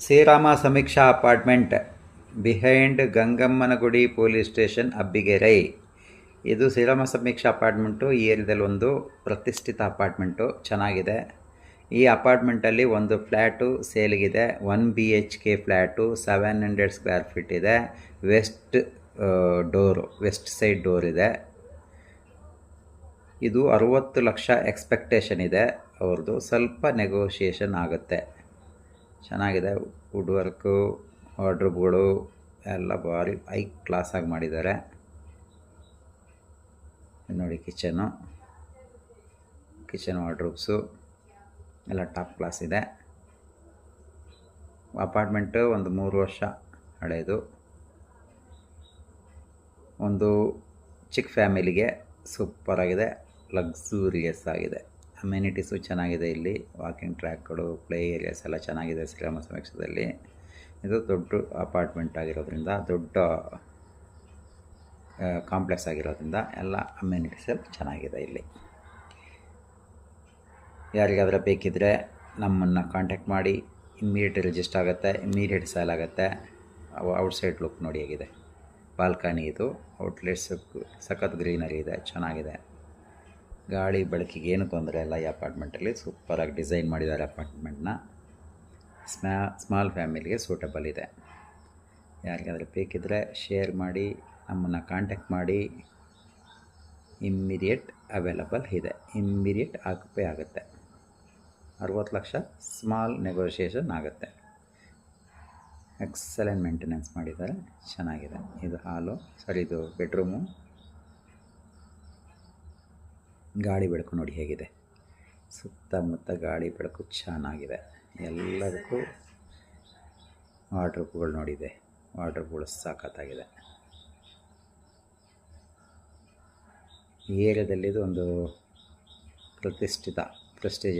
Shriram Sameeksha apartment behind Gangammanagudi police station Abbigere. ಇದು ಶ್ರೀರಾಮ ಸಮೀಕ್ಷಾ apartment. ಈ ಏರಿಯಾದಲ್ಲಿ ಒಂದು ಪ್ರತಿಷ್ಠಿತ ಅಪಾರ್ಟ್ಮೆಂಟು, ಚೆನ್ನಾಗಿದೆ. ಈ ಅಪಾರ್ಟ್ಮೆಂಟಲ್ಲಿ ಒಂದು ಫ್ಲ್ಯಾಟು ಸೇಲಿಗಿದೆ. 1 BHK ಫ್ಲ್ಯಾಟು, 700 ಸ್ಕ್ವೇರ್ ಫೀಟ್ ಇದೆ. ವೆಸ್ಟ್ ಸೈಡ್ ಡೋರ್ ಇದೆ. ಇದು 60 ಲಕ್ಷ ಎಕ್ಸ್ಪೆಕ್ಟೇಷನ್ ಇದೆ ಅವ್ರದ್ದು. ಸ್ವಲ್ಪ ನೆಗೋಷಿಯೇಷನ್ ಆಗುತ್ತೆ. ಚೆನ್ನಾಗಿದೆ. ವುಡ್ ವರ್ಕು, ವಾರ್ಡ್ರೋಬ್ಗಳು ಎಲ್ಲ ಭಾರಿ ಹೈ ಕ್ಲಾಸಾಗಿ ಮಾಡಿದ್ದಾರೆ. ನೋಡಿ, ಕಿಚನ್ ವಾರ್ಡ್ರೋಬ್ಸು ಎಲ್ಲ ಟಾಪ್ ಕ್ಲಾಸ್ ಇದೆ. ಅಪಾರ್ಟ್ಮೆಂಟು ಒಂದು 3 ವರ್ಷ ಹಳೆಯದು. ಒಂದು ಚಿಕ್ಕ ಫ್ಯಾಮಿಲಿಗೆ ಸೂಪರಾಗಿದೆ, ಲಕ್ಸೂರಿಯಸ್ ಆಗಿದೆ. ಅಮ್ಯುನಿಟೀಸು ಚೆನ್ನಾಗಿದೆ. ಇಲ್ಲಿ ವಾಕಿಂಗ್ ಟ್ರ್ಯಾಕ್ಗಳು, ಪ್ಲೇ ಏರಿಯಾಸ್ ಎಲ್ಲ ಚೆನ್ನಾಗಿದೆ ಶ್ರೀರಾಮ ಸಮೀಕ್ಷದಲ್ಲಿ. ಇದು ದೊಡ್ಡ ಅಪಾರ್ಟ್ಮೆಂಟ್ ಆಗಿರೋದ್ರಿಂದ, ದೊಡ್ಡ ಕಾಂಪ್ಲೆಕ್ಸ್ ಆಗಿರೋದ್ರಿಂದ ಎಲ್ಲ ಅಮ್ಯುನಿಟೀಸ್ ಎಲ್ಲ ಚೆನ್ನಾಗಿದೆ. ಇಲ್ಲಿ ಯಾರಿಗಾದರೂ ಬೇಕಿದ್ದರೆ ನಮ್ಮನ್ನು ಕಾಂಟ್ಯಾಕ್ಟ್ ಮಾಡಿ. ಇಮ್ಮಿಡಿಯೇಟ್ ರಿಜಿಸ್ಟರ್ ಆಗುತ್ತೆ, ಇಮ್ಮಿಡಿಯೇಟ್ ಸೇಲ್ ಆಗುತ್ತೆ. ಔಟ್ಸೈಡ್ ಲುಕ್ ನೋಡಿ ಹೇಗಿದೆ. ಬಾಲ್ಕನಿ ಇದು. ಔಟ್ಲೆಟ್ಸ್ ಸಖತ್ ಗ್ರೀನರಿ ಇದೆ, ಚೆನ್ನಾಗಿದೆ. ಗಾಳಿ ಬೆಳಕಿಗೆ ಏನು ತೊಂದರೆ ಇಲ್ಲ. ಈ ಅಪಾರ್ಟ್ಮೆಂಟಲ್ಲಿ ಸೂಪರಾಗಿ ಡಿಸೈನ್ ಮಾಡಿದ್ದಾರೆ ಅಪಾರ್ಟ್ಮೆಂಟ್ನ. ಸ್ಮಾಲ್ ಫ್ಯಾಮಿಲಿಗೆ ಸೂಟಬಲ್ ಇದೆ. ಯಾರಿಗಾದರೂ ಬೇಕಿದ್ದರೆ ಶೇರ್ ಮಾಡಿ, ನಮ್ಮನ್ನು ಕಾಂಟ್ಯಾಕ್ಟ್ ಮಾಡಿ. ಇಮ್ಮಿಡಿಯೇಟ್ ಅವೈಲಬಲ್ ಇದೆ, ಇಮ್ಮಿಡಿಯೇಟ್ ಆಕ್ಯುಪೈ ಆಗುತ್ತೆ. 60 ಲಕ್ಷ, ಸ್ಮಾಲ್ ನೆಗೋಷಿಯೇಷನ್ ಆಗುತ್ತೆ. ಎಕ್ಸಲೆಂಟ್ ಮೇಂಟೆನೆನ್ಸ್ ಮಾಡಿದ್ದಾರೆ, ಚೆನ್ನಾಗಿದೆ. ಇದು ಹಾಲು, ಇದು ಬೆಡ್ರೂಮು. ಗಾಳಿ ಬೆಳಕು ನೋಡಿ ಹೇಗಿದೆ. ಸುತ್ತಮುತ್ತ ಗಾಳಿ ಬೆಳಕು ಚೆನ್ನಾಗಿದೆ. ಎಲ್ಲದಕ್ಕೂ ವಾರ್ಡ್ರೋಬ್ಗಳು ನೋಡಿದೆ. ವಾರ್ಡ್ರೋಬ್ಗಳು ಸಖತ್ತಾಗಿದೆ. ಈ ಏರಿಯಾದಲ್ಲಿ ಇದು ಒಂದು ಪ್ರೆಸ್ಟೀಜ್